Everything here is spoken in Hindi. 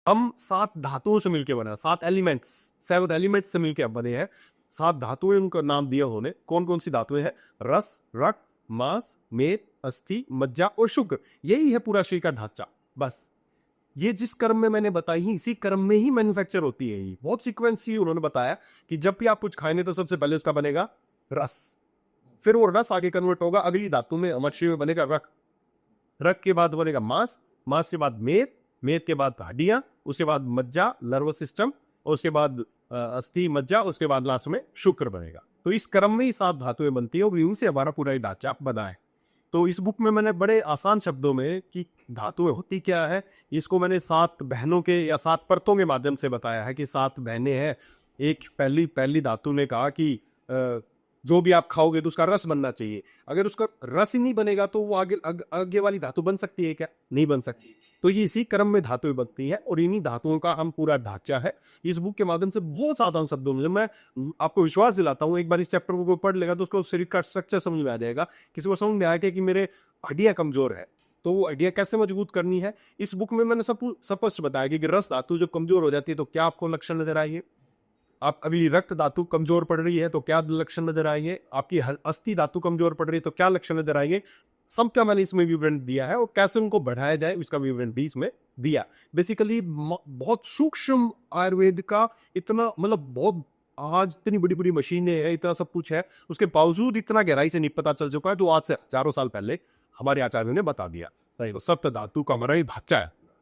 हम 7 धातुओं से मिलकर बना, 7 एलिमेंट्स, 7 एलिमेंट्स से मिलकर बने हैं। 7 धातुएं उनका नाम दिया उन्होंने। कौन कौन सी धातुएं हैं? रस, रक्त, मांस, मेद, अस्थि, मज्जा और शुक्र। यही है पूरा शरीर का ढांचा। बस ये जिस क्रम में मैंने बताई है, इसी क्रम में ही मैन्युफैक्चर होती है। ये बहुत सीक्वेंस ही उन्होंने बताया कि जब भी आप कुछ खाएंगे तो सबसे पहले उसका बनेगा रस, फिर वो रस आगे कन्वर्ट होगा अगली धातु में, हमारे शरीर में बनेगा रक्त, रक्त के बाद बनेगा मांस, मांस के बाद मेद, मेद के बाद हड्डियां, उसके बाद मज्जा नर्वस सिस्टम, और उसके बाद अस्थि मज्जा, उसके बाद लास्ट में शुक्र बनेगा। तो इस क्रम में ही 7 धातुएं बनती है और इन्हीं से हमारा पूरा ढांचा बना है। तो इस बुक में मैंने बड़े आसान शब्दों में कि धातुएं होती क्या है, इसको मैंने 7 बहनों के या 7 परतों के माध्यम से बताया है कि 7 बहनें हैं। एक पहली पहली धातु ने कहा कि जो भी आप खाओगे तो उसका रस बनना चाहिए। अगर उसका रस ही नहीं बनेगा तो वो आगे वाली धातु बन सकती है क्या? नहीं बन सकती। तो ये इसी क्रम में धातुएं बनती हैं और इन्हीं धातुओं का हम पूरा ढांचा है। इस बुक के माध्यम से बहुत साधारण शब्दों में मैं आपको विश्वास दिलाता हूँ, एक बार इस चैप्टर को पढ़ लेगा तो उसको शरीर का स्ट्रक्चर समझ में आ जाएगा। किसी को समझ में आएगा कि मेरे हड्डियां कमजोर है तो वो हड्डियां कैसे मजबूत करनी है। इस बुक में मैंने सब स्पष्ट बताया कि रस धातु जब कमजोर हो जाती है तो क्या आपको लक्षण नजर आएंगे। आप अगली रक्त धातु कमजोर पड़ रही है तो क्या लक्षण नजर आएंगे। आपकी अस्थि धातु कमजोर पड़ रही है तो क्या लक्षण नजर आएंगे। सब का मैंने इसमें विवरण दिया है और कैसे उनको बढ़ाया जाए उसका विवरण भी इसमें दिया। बेसिकली बहुत सूक्ष्म आयुर्वेद का, इतना मतलब बहुत, आज इतनी बड़ी बड़ी मशीनें हैं, इतना सब कुछ है, उसके बावजूद इतना गहराई से नहीं पता चल चुका है जो आज से हजारों साल पहले हमारे आचार्यों ने बता दिया। सप्त धातु का हमारा ही ढांचा है।